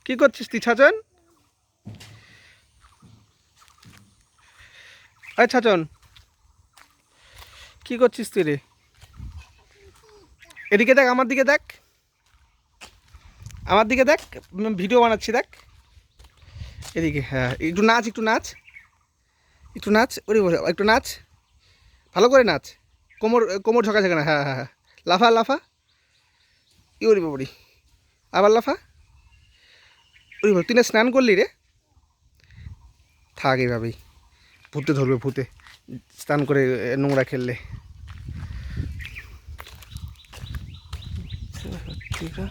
কি করছিস তুই ছাচন? আরে ছাচন, কি করছিস তুই রে? এদিকে দেখ, আমার দিকে দেখ, আমার দিকে দেখ, ভিডিও বানাচ্ছি দেখ। এদিকে, হ্যাঁ, একটু নাচ, একটু নাচ, একটু নাচ, ওরে একটু নাচ, ভালো করে নাচ। কোমর কোমর ঝকাঝকা না, হ্যাঁ হ্যাঁ হ্যাঁ। লাফা লাফা, ওরে বাবরি, আবার লাফা। ওরে বাবা, তুই না স্নান করলি রে? থাক এইভাবেই, ভূতে ধরবে ভূতে, স্নান করে নোংরা খেললে। तेरा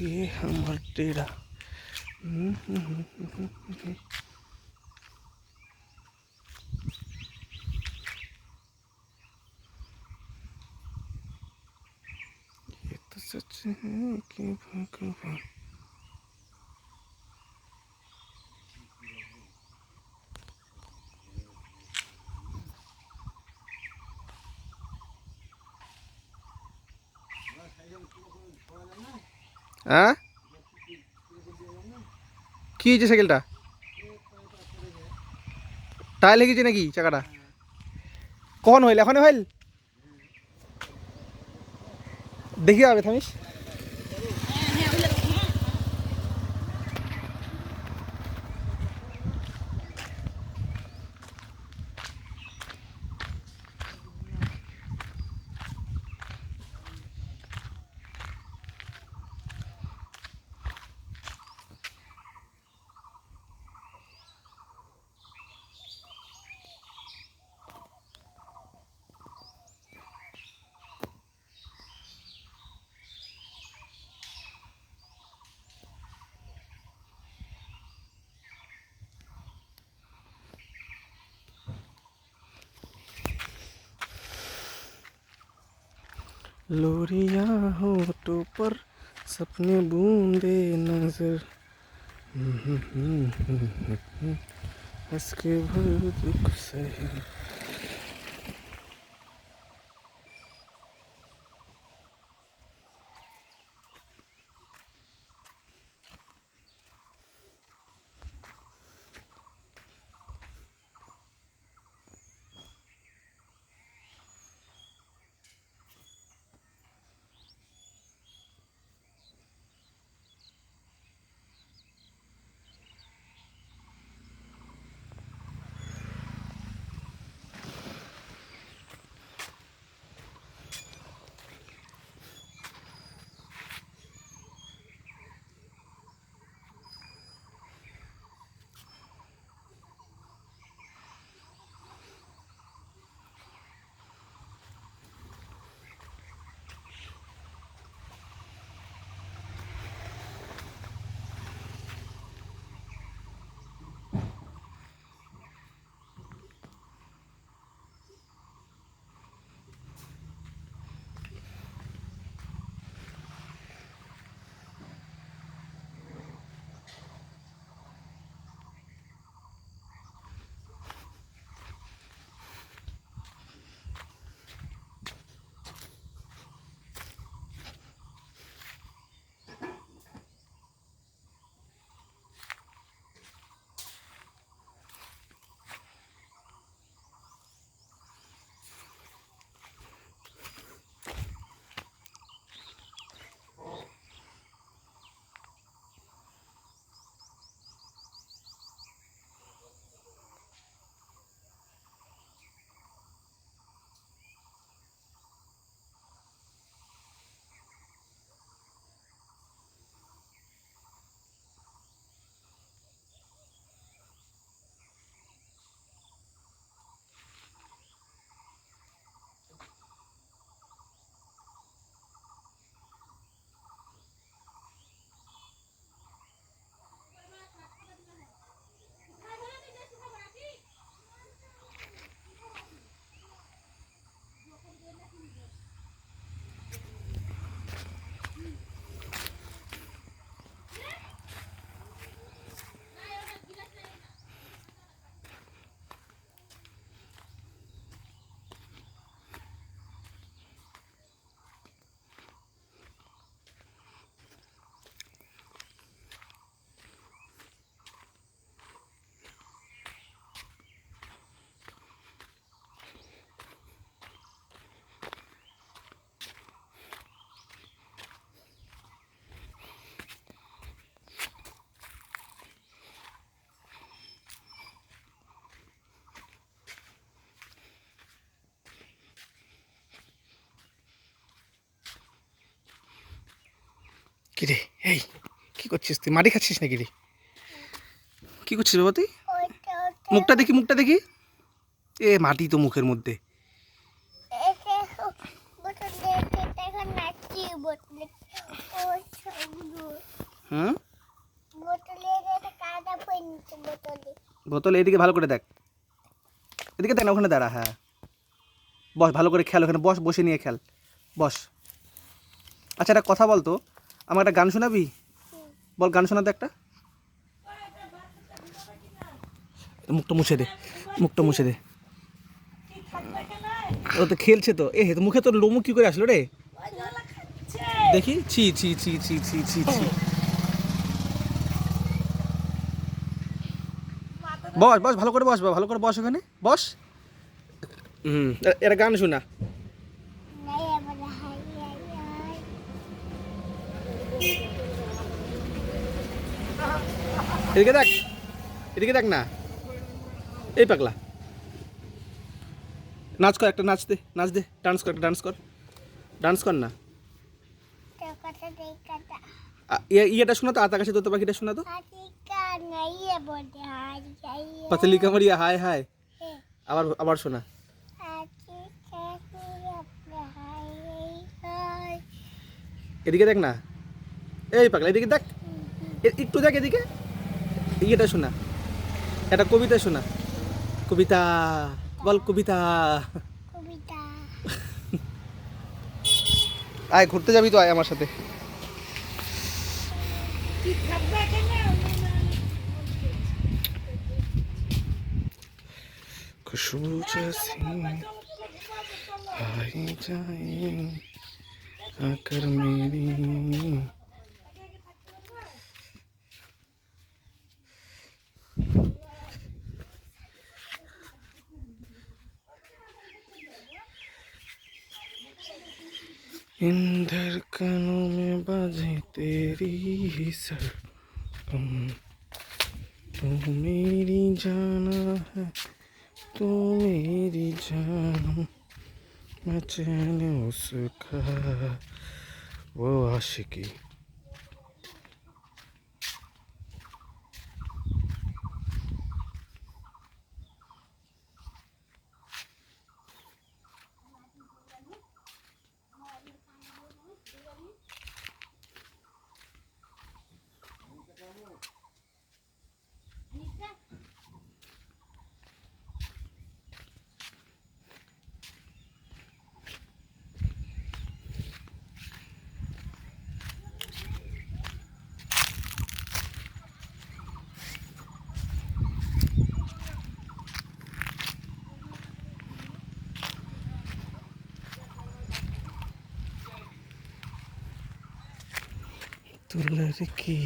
ये हमर तेरा। ये तो सच है कि भगवान। হ্যাঁ, কি হয়েছে সাইকেলটা? টায়ার লেগেছে নাকি চাকাটা? কখন হইল? এখনই হইল? দেখি হবে, থামিস। लोरिया होठों पर सपने बूंदे नजर, हंस के भर दुख सहे। কিরে এই কি করছিস তুই? মাটি খাচ্ছিস নাকি রে? কি করছিস বাবা তুই? মুখটা দেখি, মুখটা দেখি। এ মাটি তো মুখের মধ্যে। হুম, বোতল এদিকে ভালো করে দেখ, এদিকে দেখ না, ওখানে দাঁড়া। হ্যাঁ বস, ভালো করে খেল, ওখানে বস, বসে নিয়ে খেল, বস। আচ্ছা একটা কথা বল তো, আমার একটা গান শোনাবি? বল, গান শোনাতে একটা। মুখটা মুছে দে, মুখটা মুছে দে। ও তো খেলছে তো। এ তো মুখে তোর লোমুখ কি করে আসলো রে? দেখি, ছি ছি ছি ছি ছি ছি ছি। বস বস, ভালো করে বস, ভালো করে বস, ওখানে বস। হুম, এটা গান শোনা। এদিকে দেখ, এদিকে দেখ না। এই পাগলা, নাচ কর, একটা নাচ দে, নাচ দে, ডান্স কর, একটা ডান্স কর, ডান্স কর না। ইয়েটা শোনা তো, আতা কাছে তোতা পাখিটা শোনা তো। পাতলি কামড়িয়া হায় হায়। আবার আবার শোনা। এদিকে দেখ না, এই পাগলা এদিকে দেখ, একটু দেখ এদিকে। ইয়েটা শোনা, একটা কবিতা শোনা, কবিতা বল, কবিতা। আয় ঘুরতে যাবি তো, আয় আমার সাথে। खुशबू जैसी आई जाए आकर मेरी। इन धड़कनों में बाजे तेरी ही सरगम, तू मेरी जाना है, तू मेरी जान, मैं चैन उसका वो आशिकी। तू लड़की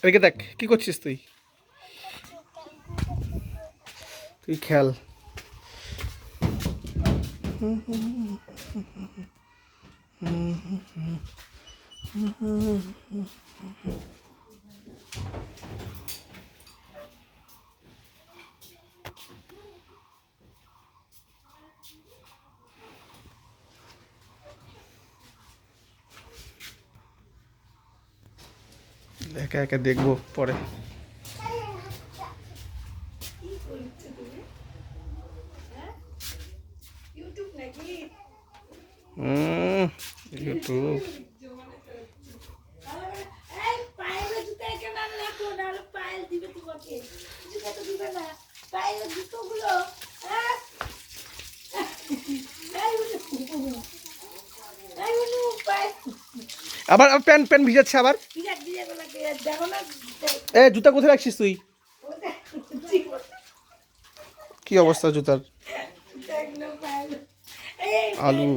এদিকে দেখ, কি করছিস তুই? তুই খেল। একা একা দেখবো পরে। ইউটিউব আমাকে জুতো তো দিবে না পায়ের জুতোগুলো হ্যাঁ আবার প্যান প্যান ভিজাচ্ছে আবার। দেখো না এ জুতা কোথায় রাখছিস তুই? কি অবস্থা জুতার? আলু